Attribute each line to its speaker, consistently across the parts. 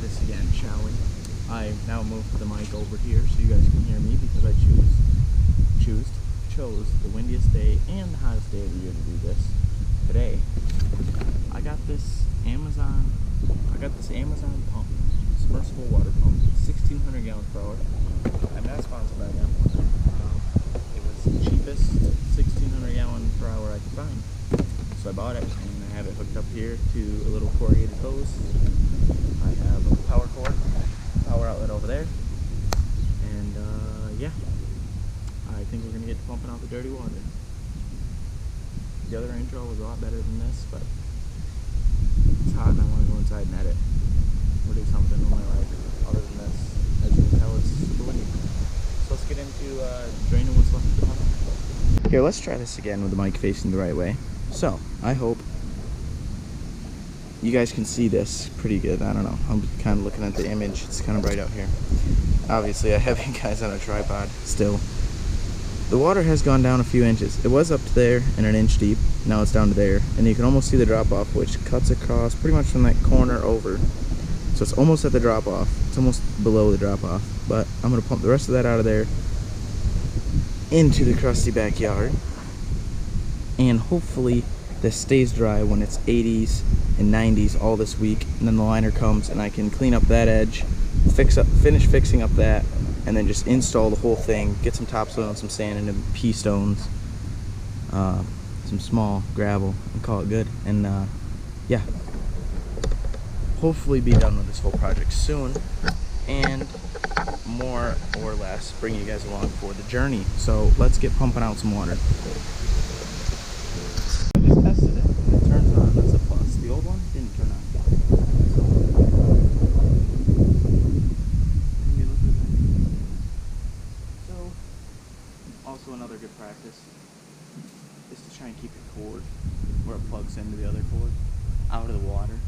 Speaker 1: this again, shall we? I now moved the mic over here so you guys can hear me because I chose the windiest day and the hottest day of the year to do this. Today, I got this Amazon pump, submersible water pump, 1,600 gallons per hour. I'm not sponsored by them. It was the cheapest 1,600 gallon per hour I could find. So I bought it and I have it hooked up here to a little corrugated hose. I have a power cord, power outlet over there, and yeah, I think we're gonna get to pumping out the dirty water. The other intro was a lot better than this, but it's hot and I want to go inside and edit or do something in my life other than this. As you can tell, it's super windy. So let's get into draining what's left of the pump. Here, let's try this again with the mic facing the right way. So, I hope you guys can see this pretty good. I don't know. I'm kind of looking at the image. It's kind of bright out here. Obviously, I have you guys on a tripod still. The water has gone down a few inches. It was up to there and an inch deep. Now it's down to there. And you can almost see the drop-off, which cuts across pretty much from that corner over. So it's almost at the drop-off. It's almost below the drop-off. But I'm going to pump the rest of that out of there into the crusty backyard. And hopefully this stays dry when it's 80s and 90s all this week, and then the liner comes and I can clean up that edge, finish fixing up that, and then just install the whole thing, get some topsoil and some sand and some pea stones, some small gravel, and call it good. And yeah, hopefully be done with this whole project soon, and more or less bring you guys along for the journey. So let's get pumping out some water. Tested it, and it turns on. That's a plus. The old one didn't turn on. So, also another good practice is to try and keep your cord where it plugs into the other cord out of the water.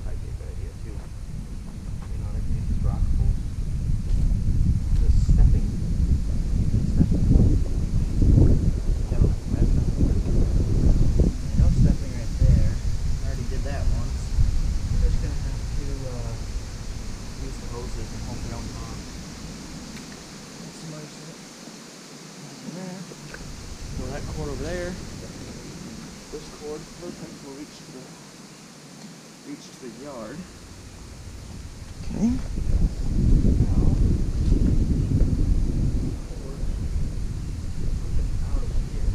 Speaker 1: Might be a good idea too. You know what I mean? This rock cord. The stepping cord. So that cord over there, this cord perfect will reach to the yard. Okay. Now, out of here,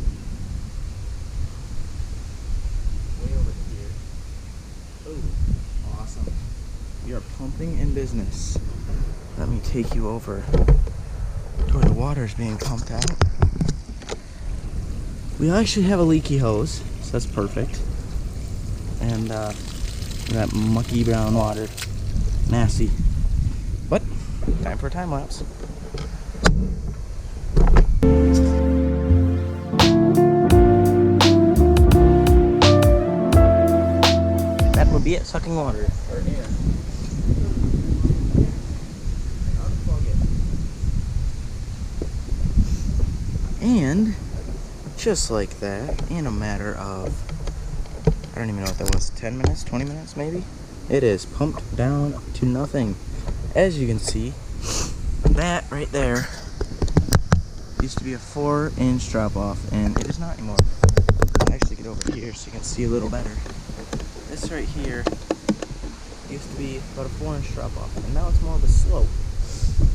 Speaker 1: way over here. Oh, awesome! We are pumping in business. Let me take you over to where the water is being pumped out. We actually have a leaky hose, so that's perfect. And that mucky brown water, nasty. But time for a time lapse. That would be it, sucking water. Or air. And just like that, in a matter of, I don't even know what that was, 10 minutes, 20 minutes maybe? It is pumped down to nothing. As you can see, that right there used to be a 4-inch drop off, and it is not anymore. I'll actually get over here so you can see a little better. This right here used to be about a 4-inch drop off, and now it's more of a slope.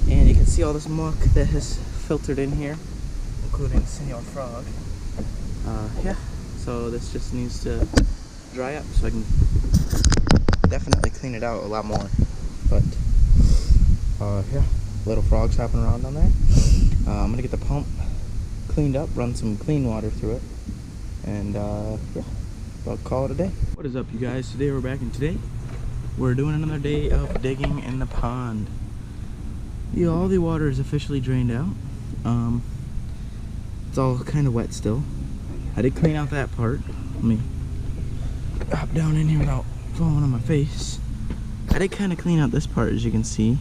Speaker 1: And you can see all this muck that has filtered in here, including Senor Frog. Yeah, so this just needs to dry up so I can definitely clean it out a lot more. But yeah, little frogs hopping around down there. I'm gonna get the pump cleaned up, run some clean water through it, and yeah, I'll call it a day. What is up, you guys? Today we're back, and today we're doing another day of digging in the pond. Yeah, all the water is officially drained out. It's all kind of wet still. I did clean out that part. Let me hop down in here without falling on my face. I did kind of clean out this part, as you can see.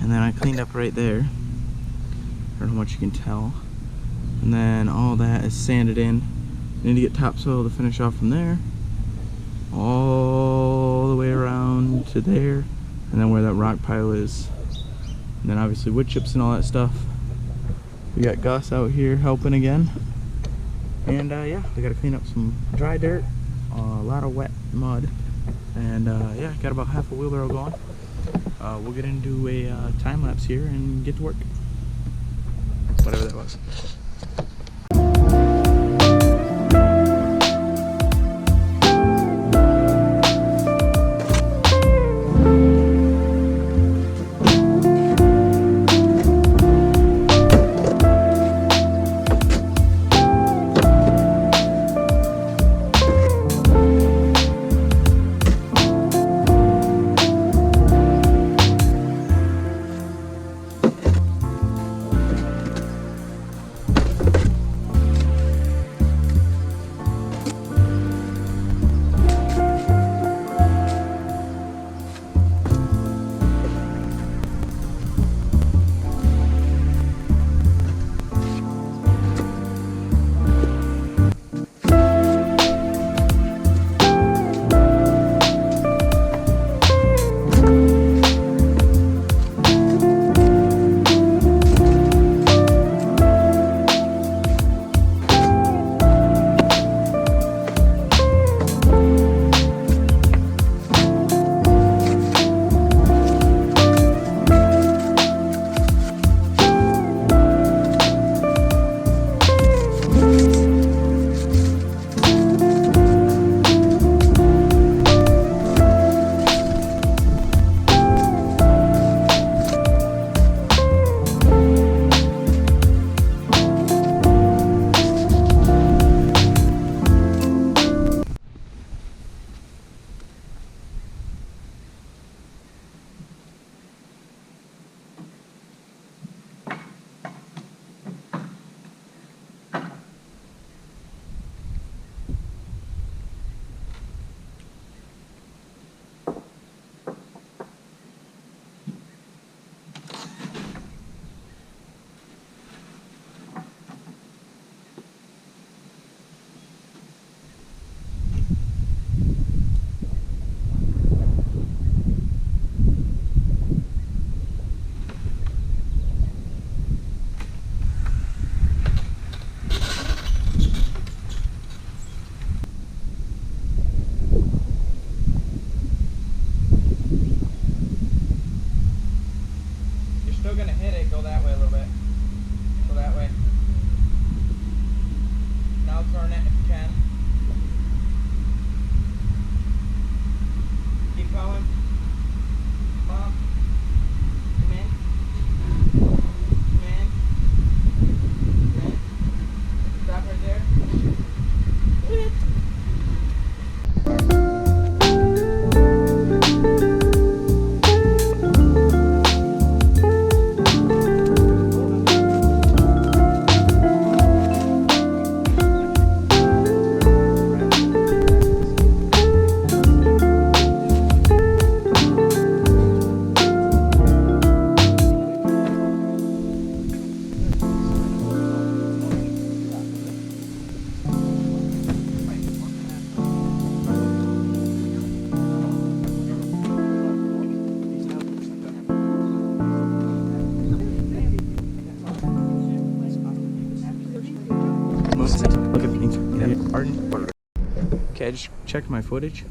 Speaker 1: And then I cleaned up right there. I don't know how much you can tell. And then all that is sanded in. I need to get topsoil to finish off from there all the way around to there, and then where that rock pile is. And then obviously wood chips and all that stuff. We got Gus out here helping again. And yeah, we gotta clean up some dry dirt, a lot of wet mud, and yeah, got about half a wheelbarrow going. We'll get into a time lapse here and get to work. Whatever that was. Still gonna hit it, go that way a little bit. Go that way. Now turn it if you can. Keep going. Come up. Come in. Come in. Good. Stop right there. Good. Okay, I just checked my footage.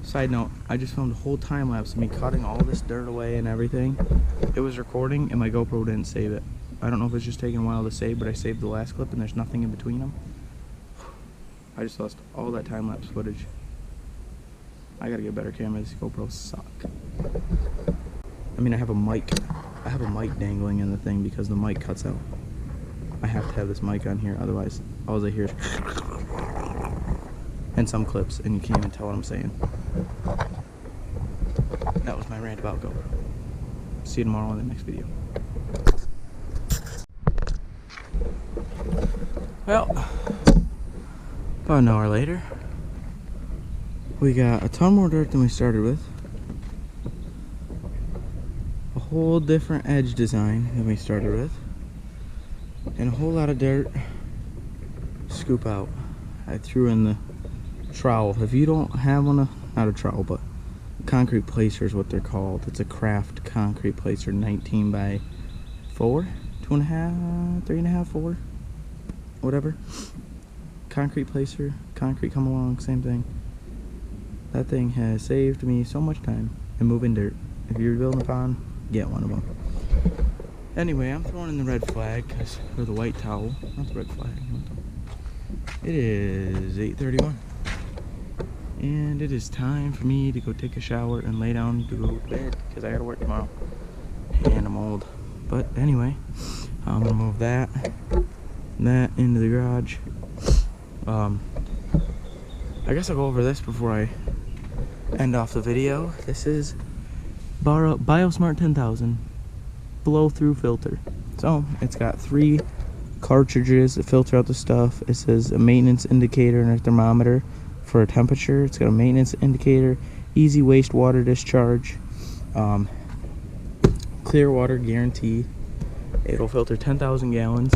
Speaker 1: Side note, I just filmed a whole time lapse of me cutting all this dirt away and everything. It was recording and my GoPro didn't save it. I don't know if it's just taking a while to save, but I saved the last clip and there's nothing in between them. I just lost all that time lapse footage. I gotta get a better camera. These GoPros suck. I mean, I have a mic dangling in the thing because the mic cuts out. I have to have this mic on here, otherwise all I hear is and some clips, and you can't even tell what I'm saying. That was my rant about GoPro. See you tomorrow in the next video. Well, about an hour later, we got a ton more dirt than we started with. A whole different edge design than we started with. And a whole lot of dirt scoop out. I threw in the trowel. If you don't have one, not a trowel, but concrete placer is what they're called. It's a craft concrete placer, 19 by 4, 2.5, 3.5, 4, whatever. Concrete placer, concrete come along, same thing. That thing has saved me so much time and moving dirt. If you're building a pond, get one of them. Anyway, I'm throwing in the red flag, or the white towel, not the red flag. It is 8:31. And it is time for me to go take a shower and lay down to go to bed because I gotta work tomorrow. And I'm old. But anyway, I'm gonna move that into the garage. I guess I'll go over this before I end off the video. This is BioSmart 10,000 blow-through filter. So it's got 3 cartridges that filter out the stuff. It says a maintenance indicator and a thermometer for a temperature. It's got a maintenance indicator, easy wastewater discharge, clear water guarantee. It'll filter 10,000 gallons.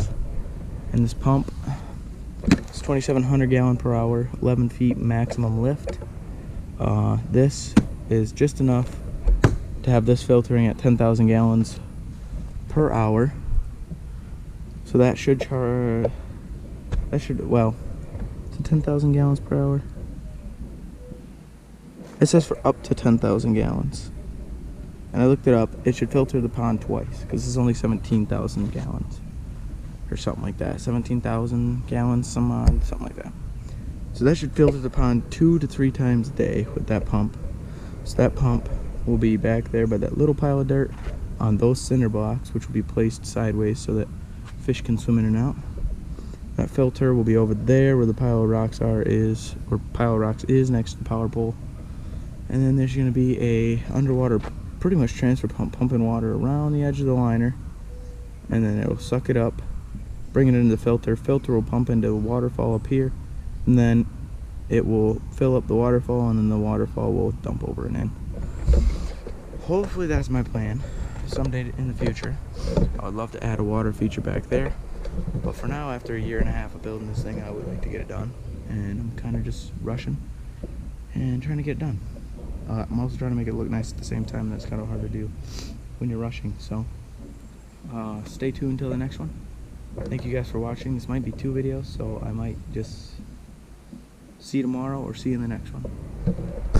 Speaker 1: And this pump is 2,700 gallon per hour, 11 feet maximum lift. This is just enough to have this filtering at 10,000 gallons per hour. So that should well, to 10,000 gallons per hour. It says for up to 10,000 gallons. And I looked it up, it should filter the pond twice, because it's only 17,000 gallons. Or something like that, 17,000 gallons, something like that. So that should filter the pond 2 to 3 times a day with that pump. So that pump will be back there by that little pile of dirt on those cinder blocks, which will be placed sideways so that fish can swim in and out. That filter will be over there where the pile of rocks is next to the power pole. And then there's going to be a underwater, pretty much transfer pump, pumping water around the edge of the liner, and then it will suck it up, bring it into the filter. Filter will pump into a waterfall up here, and then it will fill up the waterfall, and then the waterfall will dump over and in. Hopefully that's my plan. Someday in the future, I would love to add a water feature back there. But for now, after a year and a half of building this thing, I would like to get it done. And I'm kind of just rushing and trying to get it done. I'm also trying to make it look nice at the same time. That's kind of hard to do when you're rushing. So stay tuned until the next one. Thank you guys for watching. This might be 2 videos, so I might just see you tomorrow or see you in the next one.